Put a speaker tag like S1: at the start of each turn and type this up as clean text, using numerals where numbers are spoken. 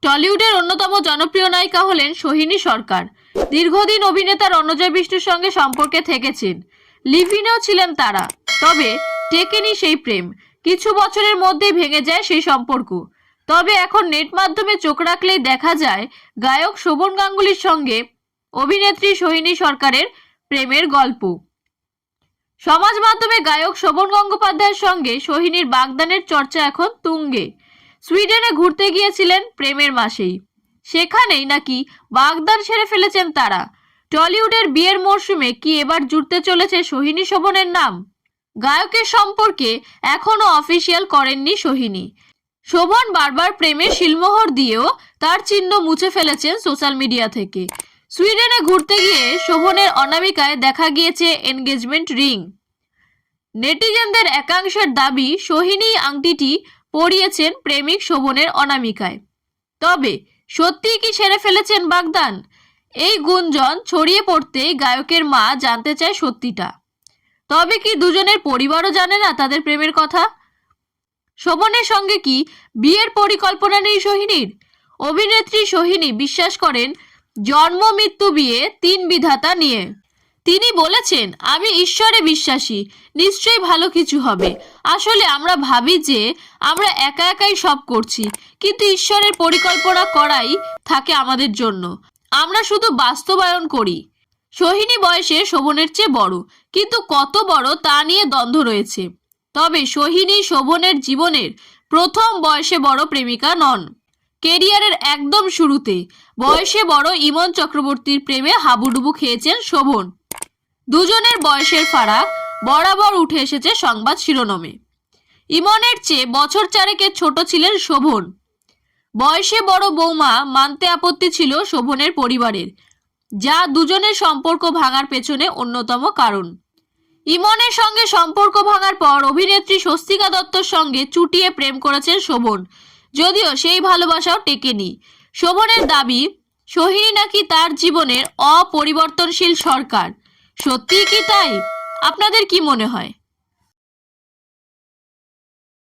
S1: টলিউডের অন্যতম জনপ্রিয় নায়িকা হলেন সোহিনী সরকার। দীর্ঘদিন অভিনেতা রণজয় বিষ্ণুর সঙ্গে সম্পর্কে থেকেছেন, লিভ-ইনেও ছিলেন তারা। তবে টেকেনি সেই প্রেম, কিছু বছরের মধ্যেই ভেঙে যায় সেই সম্পর্ক। তবে এখন নেট মাধ্যমে চোখ রাখলেই দেখা যায় গায়ক শোভন গাঙ্গুলির সঙ্গে অভিনেত্রী সোহিনী সরকারের প্রেমের গল্প। সমাজ মাধ্যমে গায়ক শোভন গঙ্গোপাধ্যায়ের সঙ্গে সোহিনীর বাগদানের চর্চা এখন তুঙ্গে। সুইডেনে ঘুরতে গিয়েছিলেন প্রেমের মাসেই, সেখানেই নাকি বাগদান সেরে ফেলেছেন তারা। টলিউডের বিয়ের মরশুমে কি এবার জুড়তে চলেছে সোহিনী শোভনের নাম? গায়কের সম্পর্কে এখনো অফিসিয়াল করেননি সোহিনী। শোভন বারবার প্রেমের শিলমোহর দিয়েও তার চিহ্ন মুছে ফেলেছেন সোশ্যাল মিডিয়া থেকে। সুইডেনে ঘুরতে গিয়ে শোভনের অনামিকায় দেখা গিয়েছে এনগেজমেন্ট রিং। নেটিজেনদের একাংশের দাবি সোহিনী আংটিটি পরিয়েছেন প্রেমিক শোভনের অনামিকায়। তবে সত্যিই কি সেরে ফেলেছেন বাগদান? এই গুঞ্জন ছড়িয়ে পড়তেই গায়কের মা জানতে চায় সত্যিটা। তবে কি দুজনের পরিবারও জানে না তাদের প্রেমের কথা? শোভনের সঙ্গে কি বিয়ের পরিকল্পনা নেই সোহিনীর? অভিনেত্রী সোহিনী বিশ্বাস করেন জন্ম মৃত্যু বিয়ে তিন বিধাতা নিয়ে। তিনি বলেছেন, আমি ঈশ্বরে বিশ্বাসী, নিশ্চয়ই ভালো কিছু হবে। আসলে আমরা ভাবি যে আমরা একা একাই সব করছি, কিন্তু ঈশ্বরের পরিকল্পনা করাই থাকে আমাদের জন্য, আমরা শুধু বাস্তবায়ন করি। সোহিনী বয়সে শোভনের চেয়ে বড়, কিন্তু কত বড় তা নিয়ে দ্বন্দ্ব রয়েছে। তবে সোহিনী শোভনের জীবনের প্রথম বয়সে বড় প্রেমিকা নন। কেরিয়ারের একদম শুরুতে বয়সে বড় ইমন চক্রবর্তীর প্রেমে হাবুডুবু খেয়েছেন শোভন। দুজনের বয়সের ফারাক বরাবর উঠে এসেছে সংবাদ শিরোনামে। ইমনের চেয়ে বছর চারেকের ছোট ছিলেন শোভন। বয়সে বড় বৌমা মানতে আপত্তি ছিল শোভনের পরিবারের, যা দুজনের সম্পর্ক ভাঙার পেছনে অন্যতম কারণ। ইমনের সঙ্গে সম্পর্ক ভাঙার পর অভিনেত্রী স্বস্তিকা দত্তর সঙ্গে চুটিয়ে প্রেম করেছেন শোভন, যদিও সেই ভালোবাসাও টেকেনি। শোভনের দাবি সোহিনী নাকি তার জীবনের অপরিবর্তনশীল সরকার। সত্যিই কি তাই? আপনাদের কি মনে হয়?